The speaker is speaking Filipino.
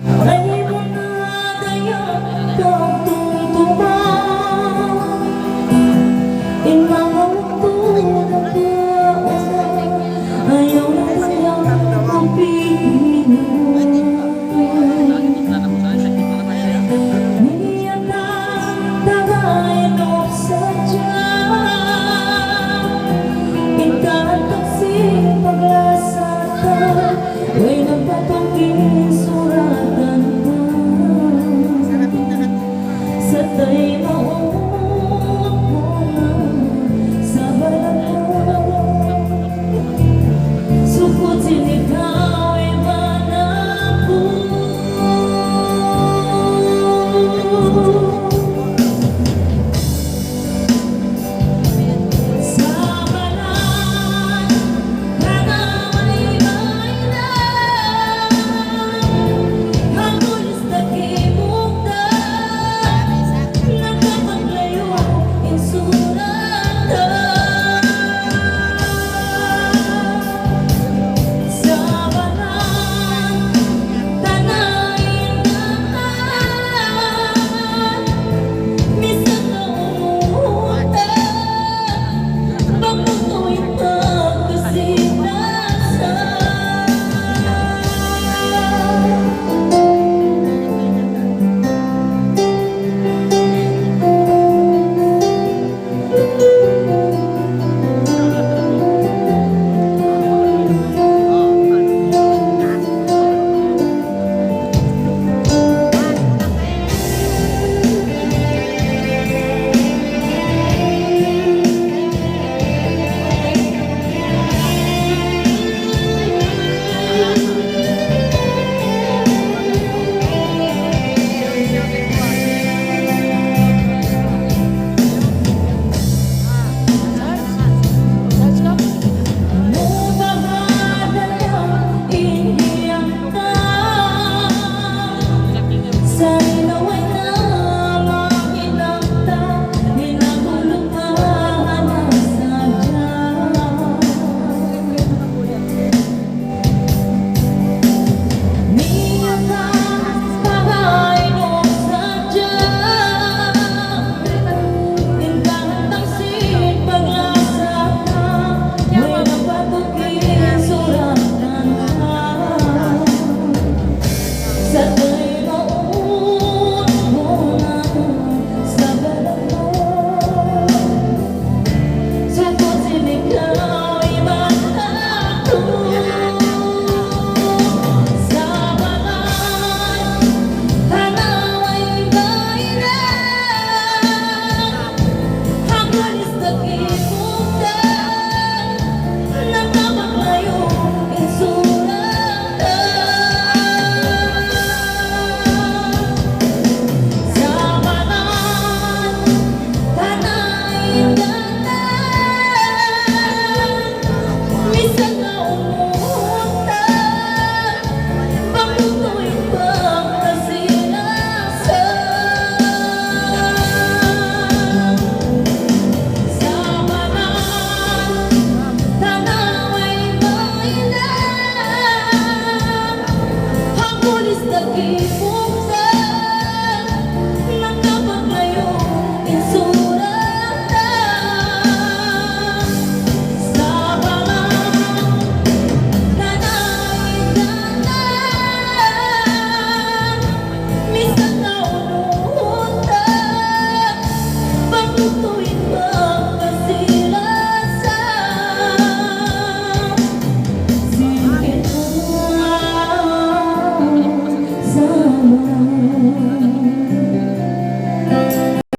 Ay mo na dayon pagtutuma imamawag na pag-asa ayaw na tayo magpipilihan. Niya na tagayin o sadya intahan kasi pag-asata way nagpatungkin suratan na sa tayo maumot mo na sa balat mo sukot sinikaw iba na po sa balat kanaway mainan hamulis na kimukta nakapaglayo insulata sa balat tanayin naman minsan na umuuta pagmuto'y pagkasinasa. Pulis lagi